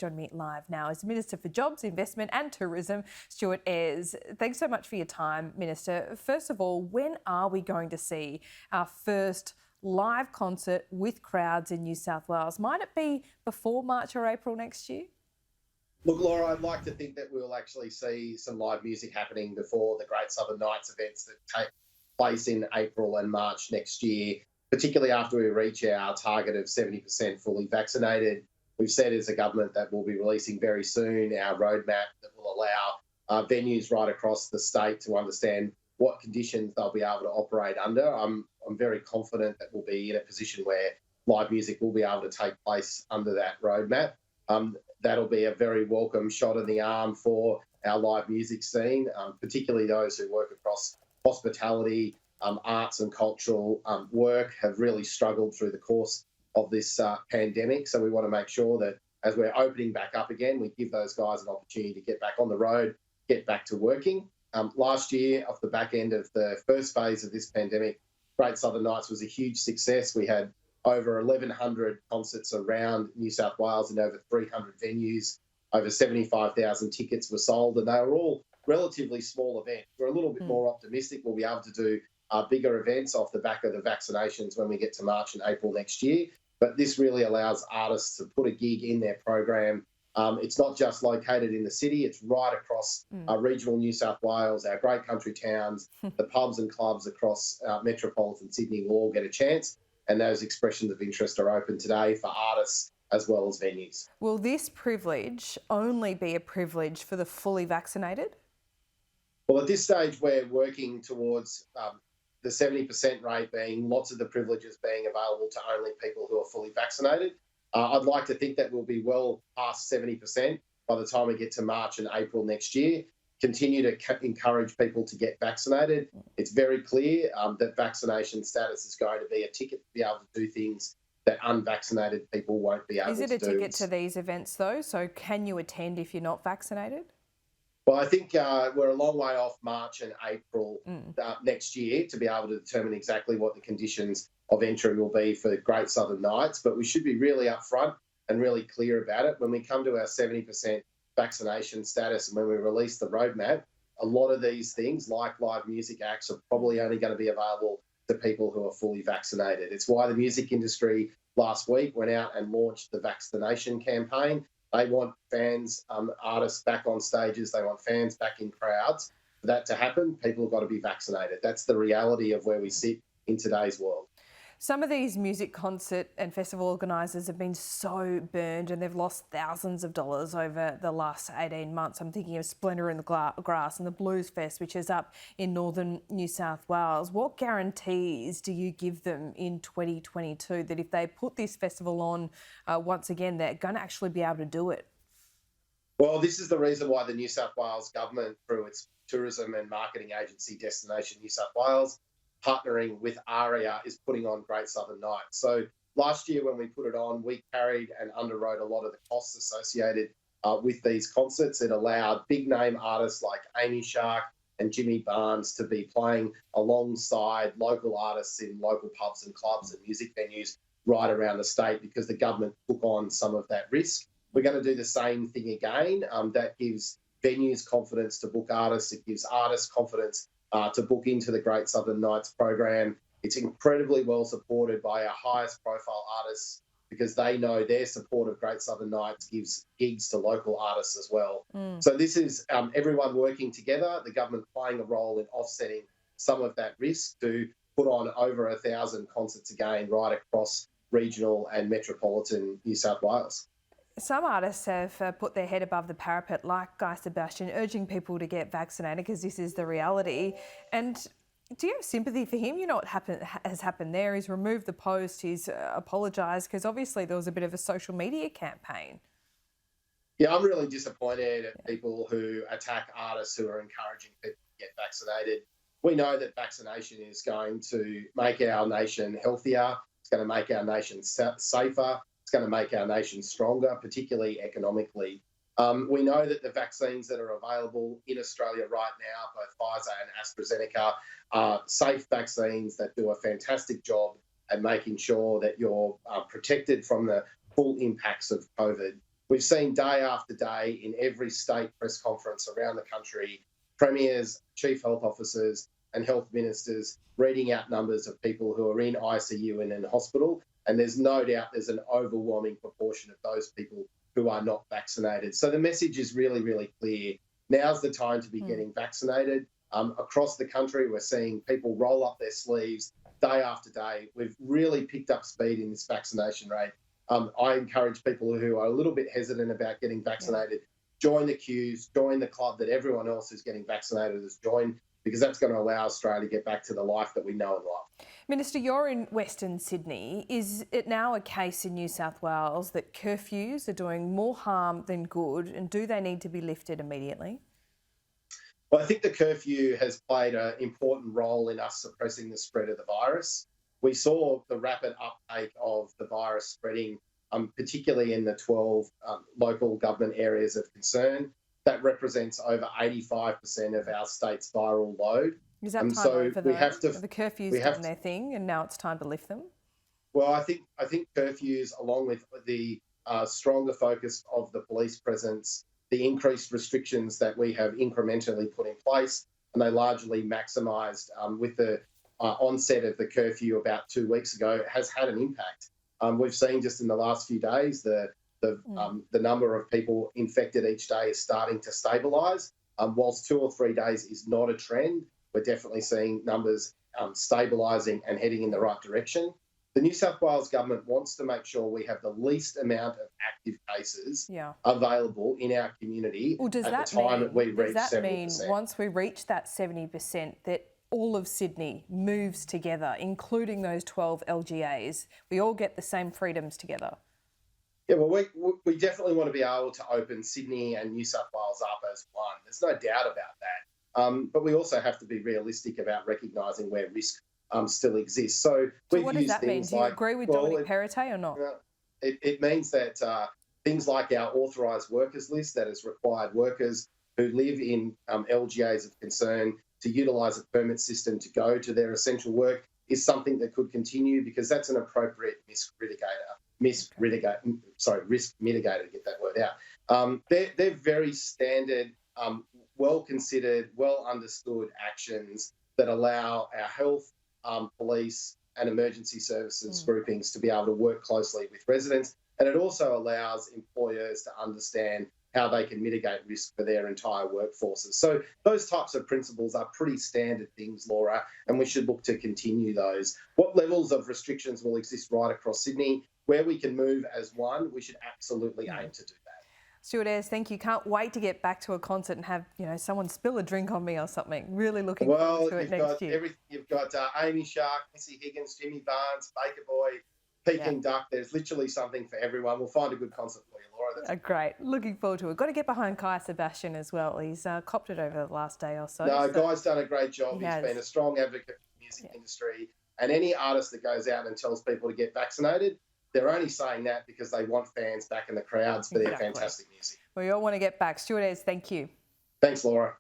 Joining me live now is Minister for Jobs, Investment and Tourism, Stuart Ayres. Thanks so much for your time, Minister. First of all, when are we going to see our first live concert with crowds in New South Wales? Might it be before March or April next year? Look, Laura, I'd like to think that we'll actually see some live music happening before the Great Southern Nights events that take place in April and March next year, particularly after we reach our target of 70% fully vaccinated. We've said as a government that we'll be releasing very soon our roadmap that will allow venues right across the state to understand what conditions they'll be able to operate under. I'm very confident that we'll be in a position where live music will be able to take place under that roadmap. That'll be a very welcome shot in the arm for our live music scene, particularly those who work across hospitality, arts and cultural work have really struggled through the course of this pandemic. So we want to make sure that as we're opening back up again, we give those guys an opportunity to get back on the road, get back to working. Last year, off the back end of the first phase of this pandemic, Great Southern Nights was a huge success. We had over 1,100 concerts around New South Wales in over 300 venues. Over 75,000 tickets were sold, and they were all relatively small events. We're a little bit more optimistic we'll be able to do bigger events off the back of the vaccinations when we get to March and April next year. But this really allows artists to put a gig in their program. It's not just located in the city, it's right across regional New South Wales, our great country towns, the pubs and clubs across metropolitan Sydney will all get a chance. And those expressions of interest are open today for artists as well as venues. Will this privilege only be a privilege for the fully vaccinated? Well, at this stage, we're working towards the 70% rate being lots of the privileges being available to only people who are fully vaccinated. I'd like to think that we'll be well past 70% by the time we get to March and April next year. Continue to encourage people to get vaccinated. It's very clear that vaccination status is going to be a ticket to be able to do things that unvaccinated people won't be able to do. Is it a ticket to these events though? So can you attend if you're not vaccinated? Well, I think we're a long way off March and April next year to be able to determine exactly what the conditions of entry will be for Great Southern Nights, but we should be really upfront and really clear about it. When we come to our 70% vaccination status and when we release the roadmap, a lot of these things like live music acts are probably only going to be available to people who are fully vaccinated. It's why the music industry last week went out and launched the Vaccination campaign. They want fans, artists back on stages. They want fans back in crowds. For that to happen, people have got to be vaccinated. That's the reality of where we sit in today's world. Some of these music concert and festival organisers have been so burned and they've lost thousands of dollars over the last 18 months. I'm thinking of Splendour in the Grass and the Blues Fest, which is up in northern New South Wales. What guarantees do you give them in 2022 that if they put this festival on once again, they're going to actually be able to do it? Well, this is the reason why the New South Wales government, through its tourism and marketing agency Destination New South Wales, partnering with ARIA, is putting on Great Southern Nights. So last year when we put it on, we carried and underwrote a lot of the costs associated with these concerts. It allowed big name artists like Amy Shark and Jimmy Barnes to be playing alongside local artists in local pubs and clubs and music venues right around the state because the government took on some of that risk. We're going to do the same thing again. That gives venues confidence to book artists. It gives artists confidence to book into the Great Southern Nights program. It's incredibly well supported by our highest profile artists because they know their support of Great Southern Nights gives gigs to local artists as well. So this is everyone working together, the government playing a role in offsetting some of that risk to put on over 1,000 concerts again right across regional and metropolitan New South Wales. Some artists have put their head above the parapet, like Guy Sebastian, urging people to get vaccinated because this is the reality. And do you have sympathy for him? You know what has happened there. He's removed the post, he's apologised because obviously there was a bit of a social media campaign. Yeah, I'm really disappointed at people who attack artists who are encouraging people to get vaccinated. We know that vaccination is going to make our nation healthier. It's going to make our nation safer. It's going to make our nation stronger, particularly economically. We know that the vaccines that are available in Australia right now, both Pfizer and AstraZeneca, are safe vaccines that do a fantastic job at making sure that you're protected from the full impacts of COVID. We've seen day after day in every state press conference around the country, premiers, chief health officers and health ministers reading out numbers of people who are in ICU and in hospital. And there's no doubt there's an overwhelming proportion of those people who are not vaccinated. So the message is really, really clear. Now's the time to be getting vaccinated. Across the country, we're seeing people roll up their sleeves day after day. We've really picked up speed in this vaccination rate. I encourage people who are a little bit hesitant about getting vaccinated, join the queues, join the club that everyone else who's getting vaccinated has joined, because that's going to allow Australia to get back to the life that we know and love. Minister, you're in Western Sydney. Is it now a case in New South Wales that curfews are doing more harm than good, and do they need to be lifted immediately? Well, I think the curfew has played an important role in us suppressing the spread of the virus. We saw the rapid uptake of the virus spreading, particularly in the 12 local government areas of concern. That represents over 85% of our state's viral load. Is that time over the curfews done their thing and now it's time to lift them? Well, I think curfews, along with the stronger focus of the police presence, the increased restrictions that we have incrementally put in place, and they largely maximised with the onset of the curfew about 2 weeks ago, has had an impact. We've seen just in the last few days the number of people infected each day is starting to stabilise. Whilst 2 or 3 days is not a trend, we're definitely seeing numbers stabilising and heading in the right direction. The New South Wales government wants to make sure we have the least amount of active cases available in our community at the time that we reach 70%. Does that mean once we reach that 70% that all of Sydney moves together, including those 12 LGAs, we all get the same freedoms together? Yeah, well, we definitely want to be able to open Sydney and New South Wales up as one. There's no doubt about that. But we also have to be realistic about recognising where risk still exists. So what does that mean? Do you agree with Dominic Perrottet or not? It means that things like our authorised workers list, that has required workers who live in LGAs of concern to utilise a permit system to go to their essential work, is something that could continue, because that's an appropriate risk mitigator, get that word out. They're very standard, well-considered, well-understood actions that allow our health, police and emergency services groupings to be able to work closely with residents. And it also allows employers to understand how they can mitigate risk for their entire workforces. So those types of principles are pretty standard things, Laura, and we should look to continue those. What levels of restrictions will exist right across Sydney? Where we can move as one, we should absolutely aim to do that. Stuart Ayres, thank you. Can't wait to get back to a concert and have someone spill a drink on me or something. Really looking forward to it next year. You've got Amy Shark, Missy Higgins, Jimmy Barnes, Baker Boy, Peking Duck. There's literally something for everyone. We'll find a good concert for you, Laura. Great. Looking forward to it. Got to get behind Kai Sebastian as well. He's copped it over the last day or so. No, Guy's done a great job. He's been a strong advocate for the music industry. And any artist that goes out and tells people to get vaccinated, they're only saying that because they want fans back in the crowds for their fantastic music. We all want to get back. Stuart Ayres, thank you. Thanks, Laura.